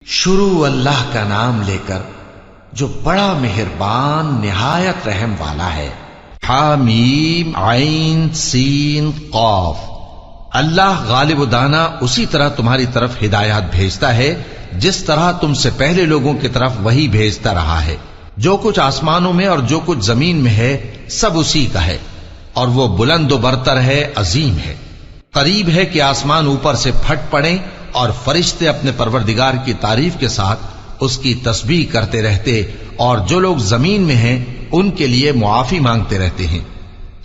شروع اللہ کا نام لے کر جو بڑا مہربان نہایت رحم والا ہے۔ حامیم عین سین قاف۔ اللہ غالب و دانا اسی طرح تمہاری طرف ہدایات بھیجتا ہے جس طرح تم سے پہلے لوگوں کی طرف وہی بھیجتا رہا ہے۔ جو کچھ آسمانوں میں اور جو کچھ زمین میں ہے سب اسی کا ہے، اور وہ بلند و برتر ہے، عظیم ہے۔ قریب ہے کہ آسمان اوپر سے پھٹ پڑیں اور فرشتے اپنے پروردگار کی تعریف کے ساتھ اس کی تسبیح کرتے رہتے، اور جو لوگ زمین میں ہیں ان کے لیے معافی مانگتے رہتے ہیں۔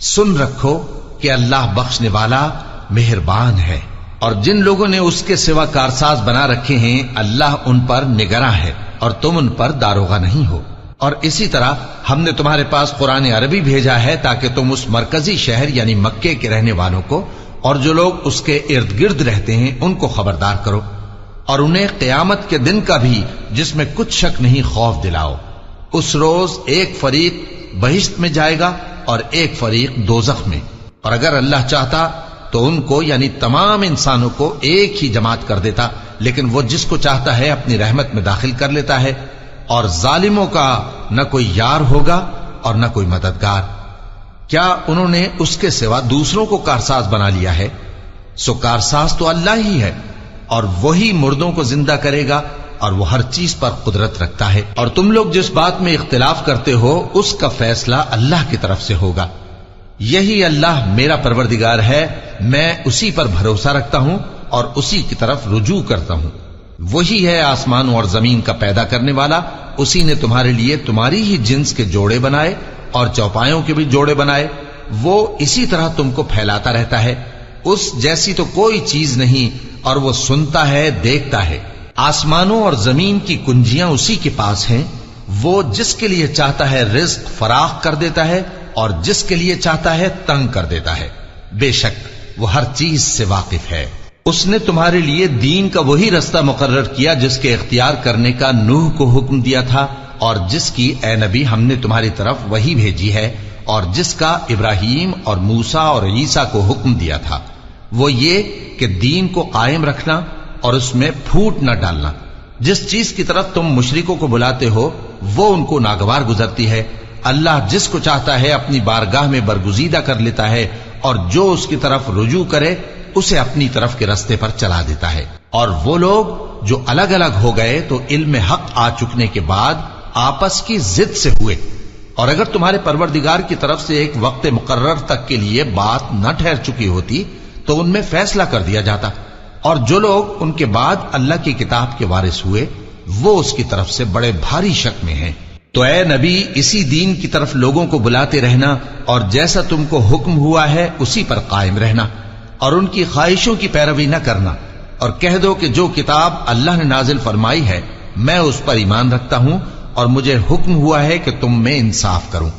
سن رکھو کہ اللہ بخشنے والا مہربان ہے، اور جن لوگوں نے اس کے سوا کارساز بنا رکھے ہیں اللہ ان پر نگراں ہے اور تم ان پر داروغہ نہیں ہو۔ اور اسی طرح ہم نے تمہارے پاس قرآن عربی بھیجا ہے تاکہ تم اس مرکزی شہر یعنی مکے کے رہنے والوں کو اور جو لوگ اس کے ارد گرد رہتے ہیں ان کو خبردار کرو، اور انہیں قیامت کے دن کا بھی جس میں کچھ شک نہیں خوف دلاؤ۔ اس روز ایک فریق بہشت میں جائے گا اور ایک فریق دوزخ میں، اور اگر اللہ چاہتا تو ان کو یعنی تمام انسانوں کو ایک ہی جماعت کر دیتا، لیکن وہ جس کو چاہتا ہے اپنی رحمت میں داخل کر لیتا ہے، اور ظالموں کا نہ کوئی یار ہوگا اور نہ کوئی مددگار۔ کیا انہوں نے اس کے سوا دوسروں کو کارساز بنا لیا ہے؟ سو کارساز تو اللہ ہی ہے، اور وہی مردوں کو زندہ کرے گا، اور وہ ہر چیز پر قدرت رکھتا ہے۔ اور تم لوگ جس بات میں اختلاف کرتے ہو اس کا فیصلہ اللہ کی طرف سے ہوگا۔ یہی اللہ میرا پروردگار ہے، میں اسی پر بھروسہ رکھتا ہوں اور اسی کی طرف رجوع کرتا ہوں۔ وہی ہے آسمانوں اور زمین کا پیدا کرنے والا، اسی نے تمہارے لیے تمہاری ہی جنس کے جوڑے بنائے اور چوپایوں کے بھی جوڑے بنائے۔ وہ اسی طرح تم کو پھیلاتا رہتا ہے، اس جیسی تو کوئی چیز نہیں، اور وہ سنتا ہے، دیکھتا ہے۔ آسمانوں اور زمین کی کنجیاں اسی کے پاس ہیں، وہ جس کے لیے چاہتا ہے رزق فراخ کر دیتا ہے اور جس کے لیے چاہتا ہے تنگ کر دیتا ہے۔ بے شک وہ ہر چیز سے واقف ہے۔ اس نے تمہارے لیے دین کا وہی رستہ مقرر کیا جس کے اختیار کرنے کا نوح کو حکم دیا تھا، اور جس کی اے نبی ہم نے تمہاری طرف وہی بھیجی ہے، اور جس کا ابراہیم اور موسیٰ اور عیسیٰ کو حکم دیا تھا، وہ یہ کہ دین کو قائم رکھنا اور اس میں پھوٹ نہ ڈالنا۔ جس چیز کی طرف تم مشرکوں کو بلاتے ہو وہ ان کو ناگوار گزرتی ہے۔ اللہ جس کو چاہتا ہے اپنی بارگاہ میں برگزیدہ کر لیتا ہے، اور جو اس کی طرف رجوع کرے اسے اپنی طرف کے رستے پر چلا دیتا ہے۔ اور وہ لوگ جو الگ الگ ہو گئے تو علم حق آ چکنے کے بعد آپس کی ضد سے ہوئے، اور اگر تمہارے پروردگار کی طرف سے ایک وقت مقرر تک کے لیے بات نہ ٹھہر چکی ہوتی تو ان میں فیصلہ کر دیا جاتا، اور جو لوگ ان کے بعد اللہ کی کتاب کے وارث ہوئے وہ اس کی طرف سے بڑے بھاری شک میں ہیں۔ تو اے نبی اسی دین کی طرف لوگوں کو بلاتے رہنا، اور جیسا تم کو حکم ہوا ہے اسی پر قائم رہنا، اور ان کی خواہشوں کی پیروی نہ کرنا، اور کہہ دو کہ جو کتاب اللہ نے نازل فرمائی ہے میں اس پر ایمان رکھتا ہوں، اور مجھے حکم ہوا ہے کہ تم میں انصاف کروں۔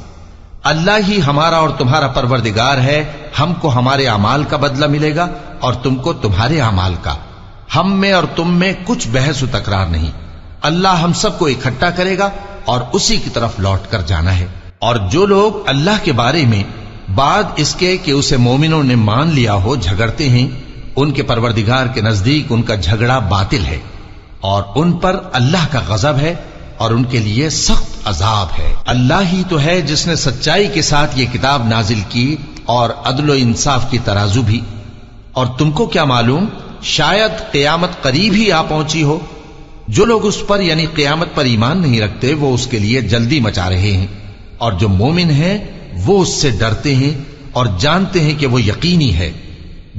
اللہ ہی ہمارا اور تمہارا پروردگار ہے، ہم کو ہمارے اعمال کا بدلہ ملے گا اور تم کو تمہارے اعمال کا۔ ہم میں اور تم میں کچھ بحث و تکرار نہیں، اللہ ہم سب کو اکٹھا کرے گا اور اسی کی طرف لوٹ کر جانا ہے۔ اور جو لوگ اللہ کے بارے میں بعد اس کے کہ اسے مومنوں نے مان لیا ہو جھگڑتے ہیں، ان کے پروردگار کے نزدیک ان کا جھگڑا باطل ہے، اور ان پر اللہ کا غضب ہے اور ان کے لیے سخت عذاب ہے۔ اللہ ہی تو ہے جس نے سچائی کے ساتھ یہ کتاب نازل کی اور عدل و انصاف کی ترازو بھی۔ اور تم کو کیا معلوم، شاید قیامت قریب ہی آ پہنچی ہو۔ جو لوگ اس پر یعنی قیامت پر ایمان نہیں رکھتے وہ اس کے لیے جلدی مچا رہے ہیں، اور جو مومن ہیں وہ اس سے ڈرتے ہیں اور جانتے ہیں کہ وہ یقینی ہے۔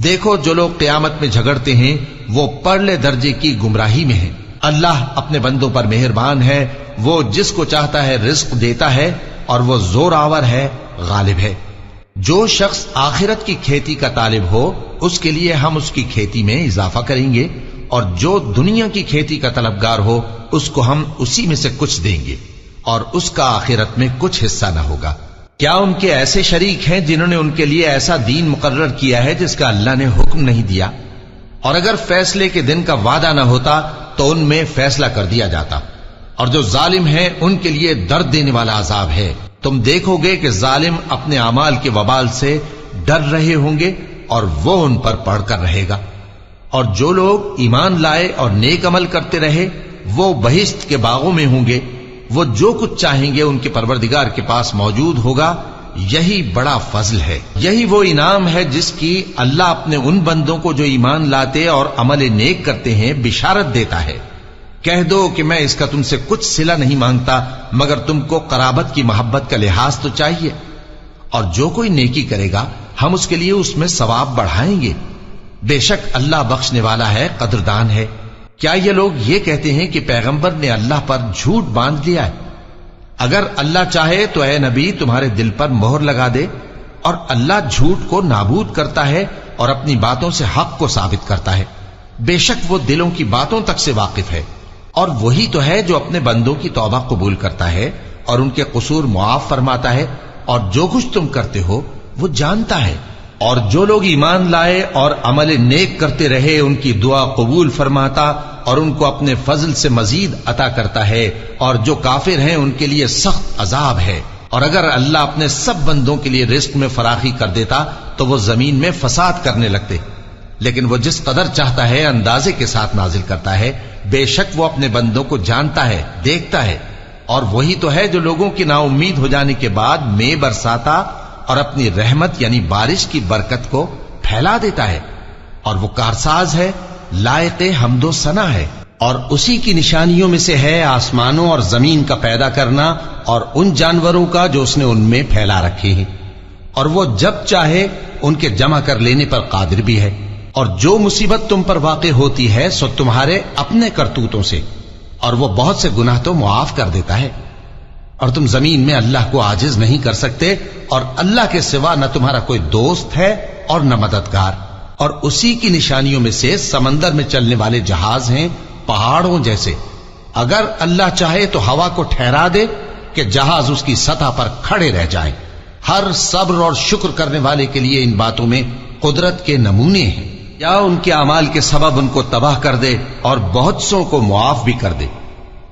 دیکھو جو لوگ قیامت میں جھگڑتے ہیں وہ پرلے درجے کی گمراہی میں ہیں۔ اللہ اپنے بندوں پر مہربان ہے، وہ جس کو چاہتا ہے رزق دیتا ہے، اور وہ زور آور ہے، غالب ہے۔ جو شخص آخرت کی کھیتی کا طالب ہو اس کے لیے ہم اس کی کھیتی میں اضافہ کریں گے، اور جو دنیا کی کھیتی کا طلبگار ہو اس کو ہم اسی میں سے کچھ دیں گے، اور اس کا آخرت میں کچھ حصہ نہ ہوگا۔ کیا ان کے ایسے شریک ہیں جنہوں نے ان کے لیے ایسا دین مقرر کیا ہے جس کا اللہ نے حکم نہیں دیا؟ اور اگر فیصلے کے دن کا وعدہ نہ ہوتا تو ان میں فیصلہ کر دیا جاتا، اور جو ظالم ہیں ان کے لیے درد دینے والا عذاب ہے۔ تم دیکھو گے کہ ظالم اپنے اعمال کے وبال سے ڈر رہے ہوں گے اور وہ ان پر پڑھ کر رہے گا، اور جو لوگ ایمان لائے اور نیک عمل کرتے رہے وہ بہشت کے باغوں میں ہوں گے، وہ جو کچھ چاہیں گے ان کے پروردگار کے پاس موجود ہوگا۔ یہی بڑا فضل ہے، یہی وہ انعام ہے جس کی اللہ اپنے ان بندوں کو جو ایمان لاتے اور عمل نیک کرتے ہیں بشارت دیتا ہے۔ کہہ دو کہ میں اس کا تم سے کچھ صلہ نہیں مانگتا مگر تم کو قرابت کی محبت کا لحاظ تو چاہیے، اور جو کوئی نیکی کرے گا ہم اس کے لیے اس میں ثواب بڑھائیں گے۔ بے شک اللہ بخشنے والا ہے، قدردان ہے۔ کیا یہ لوگ یہ کہتے ہیں کہ پیغمبر نے اللہ پر جھوٹ باندھ لیا ہے؟ اگر اللہ چاہے تو اے نبی تمہارے دل پر مہر لگا دے، اور اللہ جھوٹ کو نابود کرتا ہے اور اپنی باتوں سے حق کو ثابت کرتا ہے۔ بے شک وہ دلوں کی باتوں تک سے واقف ہے، اور وہی تو ہے جو اپنے بندوں کی توبہ قبول کرتا ہے اور ان کے قصور معاف فرماتا ہے، اور جو کچھ تم کرتے ہو وہ جانتا ہے۔ اور جو لوگ ایمان لائے اور عمل نیک کرتے رہے ان کی دعا قبول فرماتا اور ان کو اپنے فضل سے مزید عطا کرتا ہے، اور جو کافر ہیں ان کے لیے سخت عذاب ہے۔ اور اگر اللہ اپنے سب بندوں کے لیے رزق میں فراخی کر دیتا تو وہ زمین میں فساد کرنے لگتے، لیکن وہ جس قدر چاہتا ہے اندازے کے ساتھ نازل کرتا ہے۔ بے شک وہ اپنے بندوں کو جانتا ہے، دیکھتا ہے، اور وہی تو ہے جو لوگوں کی نا امید ہو جانے کے بعد میں برساتا اور اپنی رحمت یعنی بارش کی برکت کو پھیلا دیتا ہے، اور وہ کارساز ہے، لائق حمد و ثنا ہے۔ اور اسی کی نشانیوں میں سے ہے آسمانوں اور زمین کا پیدا کرنا اور ان جانوروں کا جو اس نے ان میں پھیلا رکھے ہیں، اور وہ جب چاہے ان کے جمع کر لینے پر قادر بھی ہے۔ اور جو مصیبت تم پر واقع ہوتی ہے سو تمہارے اپنے کرتوتوں سے، اور وہ بہت سے گناہ تو معاف کر دیتا ہے۔ اور تم زمین میں اللہ کو عاجز نہیں کر سکتے، اور اللہ کے سوا نہ تمہارا کوئی دوست ہے اور نہ مددگار۔ اور اسی کی نشانیوں میں سے سمندر میں چلنے والے جہاز ہیں پہاڑوں جیسے۔ اگر اللہ چاہے تو ہوا کو ٹھہرا دے کہ جہاز اس کی سطح پر کھڑے رہ جائیں۔ ہر صبر اور شکر کرنے والے کے لیے ان باتوں میں قدرت کے نمونے ہیں۔ یا ان کے اعمال کے سبب ان کو تباہ کر دے اور بہت سوں کو معاف بھی کر دے۔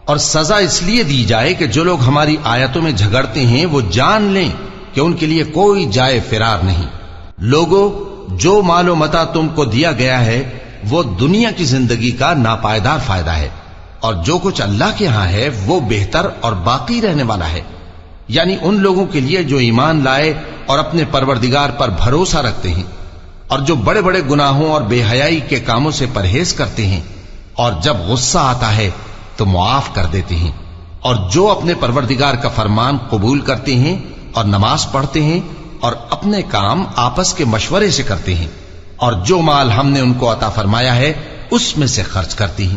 اور سزا اس لیے دی جائے کہ جو لوگ ہماری آیتوں میں جھگڑتے ہیں وہ جان لیں کہ ان کے لیے کوئی جائے فرار نہیں۔ لوگوں، جو مال و متاع تم کو دیا گیا ہے وہ دنیا کی زندگی کا ناپائیدار فائدہ ہے، اور جو کچھ اللہ کے ہاں ہے وہ بہتر اور باقی رہنے والا ہے، یعنی ان لوگوں کے لیے جو ایمان لائے اور اپنے پروردگار پر بھروسہ رکھتے ہیں، اور جو بڑے بڑے گناہوں اور بے حیائی کے کاموں سے پرہیز کرتے ہیں، اور جب غصہ آتا ہے تو معاف کر دیتے ہیں، اور جو اپنے پروردگار کا فرمان قبول کرتے ہیں اور نماز پڑھتے ہیں اور اپنے کام آپس کے مشورے سے کرتے ہیں، اور جو مال ہم نے ان کو عطا فرمایا ہے اس میں سے خرچ کرتی ہیں،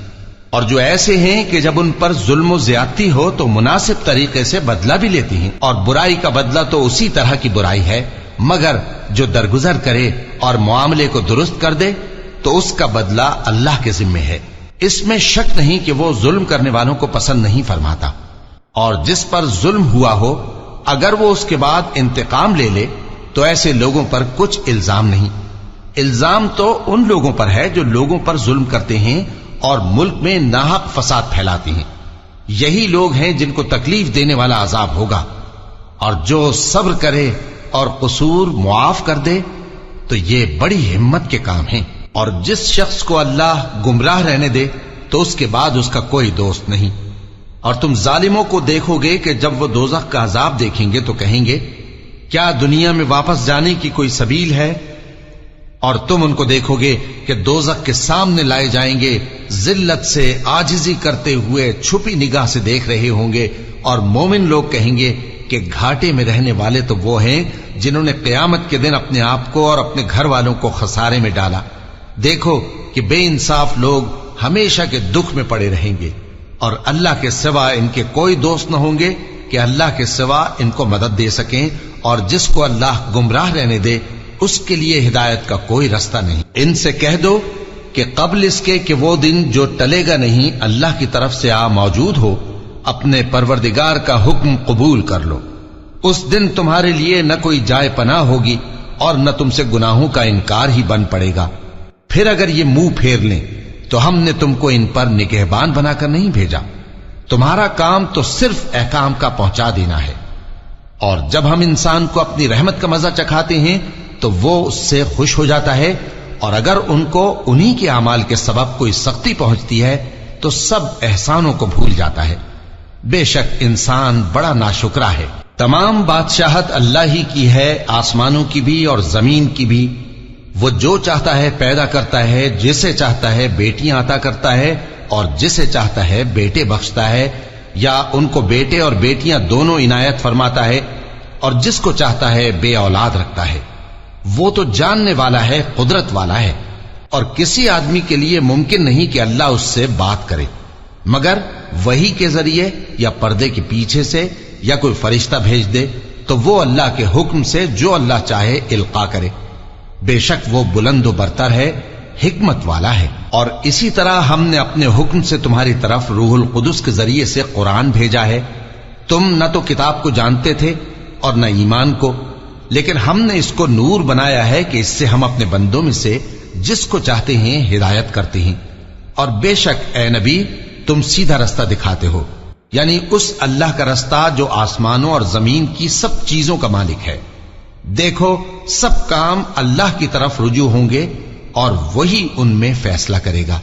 اور جو ایسے ہیں کہ جب ان پر ظلم و زیادتی ہو تو مناسب طریقے سے بدلہ بھی لیتی ہیں، اور برائی کا بدلہ تو اسی طرح کی برائی ہے، مگر جو درگزر کرے اور معاملے کو درست کر دے تو اس کا بدلہ اللہ کے ذمے ہے۔ اس میں شک نہیں کہ وہ ظلم کرنے والوں کو پسند نہیں فرماتا۔ اور جس پر ظلم ہوا ہو اگر وہ اس کے بعد انتقام لے لے تو ایسے لوگوں پر کچھ الزام نہیں۔ الزام تو ان لوگوں پر ہے جو لوگوں پر ظلم کرتے ہیں اور ملک میں ناحق فساد پھیلاتے ہیں، یہی لوگ ہیں جن کو تکلیف دینے والا عذاب ہوگا۔ اور جو صبر کرے اور قصور معاف کر دے تو یہ بڑی ہمت کے کام ہیں۔ اور جس شخص کو اللہ گمراہ رہنے دے تو اس کے بعد اس کا کوئی دوست نہیں۔ اور تم ظالموں کو دیکھو گے کہ جب وہ دوزخ کا عذاب دیکھیں گے تو کہیں گے کیا دنیا میں واپس جانے کی کوئی سبیل ہے؟ اور تم ان کو دیکھو گے کہ دوزخ کے سامنے لائے جائیں گے، ذلت سے عاجزی کرتے ہوئے چھپی نگاہ سے دیکھ رہے ہوں گے، اور مومن لوگ کہیں گے کہ گھاٹے میں رہنے والے تو وہ ہیں جنہوں نے قیامت کے دن اپنے آپ کو اور اپنے گھر والوں کو خسارے میں ڈالا۔ دیکھو کہ بے انصاف لوگ ہمیشہ کے دکھ میں پڑے رہیں گے، اور اللہ کے سوا ان کے کوئی دوست نہ ہوں گے کہ اللہ کے سوا ان کو مدد دے سکیں، اور جس کو اللہ گمراہ رہنے دے اس کے لیے ہدایت کا کوئی رستہ نہیں۔ ان سے کہہ دو کہ قبل اس کے کہ وہ دن جو ٹلے گا نہیں اللہ کی طرف سے آ موجود ہو، اپنے پروردگار کا حکم قبول کر لو۔ اس دن تمہارے لیے نہ کوئی جائے پناہ ہوگی اور نہ تم سے گناہوں کا انکار ہی بن پڑے گا۔ پھر اگر یہ منہ پھیر لیں تو ہم نے تم کو ان پر نگہبان بنا کر نہیں بھیجا، تمہارا کام تو صرف احکام کا پہنچا دینا ہے۔ اور جب ہم انسان کو اپنی رحمت کا مزہ چکھاتے ہیں تو وہ اس سے خوش ہو جاتا ہے، اور اگر ان کو انہی کے اعمال کے سبب کوئی سختی پہنچتی ہے تو سب احسانوں کو بھول جاتا ہے. بے شک انسان بڑا ناشکرا ہے. تمام بادشاہت اللہ ہی کی ہے، آسمانوں کی بھی اور زمین کی بھی. وہ جو چاہتا ہے پیدا کرتا ہے، جسے چاہتا ہے بیٹیاں عطا کرتا ہے اور جسے چاہتا ہے بیٹے بخشتا ہے، یا ان کو بیٹے اور بیٹیاں دونوں عنایت فرماتا ہے، اور جس کو چاہتا ہے بے اولاد رکھتا ہے. وہ تو جاننے والا ہے، قدرت والا ہے، اور کسی آدمی کے لیے ممکن نہیں کہ اللہ اس سے بات کرے مگر وحی کے ذریعے یا پردے کے پیچھے سے، یا کوئی فرشتہ بھیج دے تو وہ اللہ کے حکم سے جو اللہ چاہے القا کرے. بے شک وہ بلند و برتر ہے، حکمت والا ہے. اور اسی طرح ہم نے اپنے حکم سے تمہاری طرف روح القدس کے ذریعے سے قرآن بھیجا ہے. تم نہ تو کتاب کو جانتے تھے اور نہ ایمان کو، لیکن ہم نے اس کو نور بنایا ہے کہ اس سے ہم اپنے بندوں میں سے جس کو چاہتے ہیں ہدایت کرتے ہیں. اور بے شک اے نبی تم سیدھا رستہ دکھاتے ہو، یعنی اس اللہ کا رستہ جو آسمانوں اور زمین کی سب چیزوں کا مالک ہے. دیکھو سب کام اللہ کی طرف رجوع ہوں گے اور وہی ان میں فیصلہ کرے گا.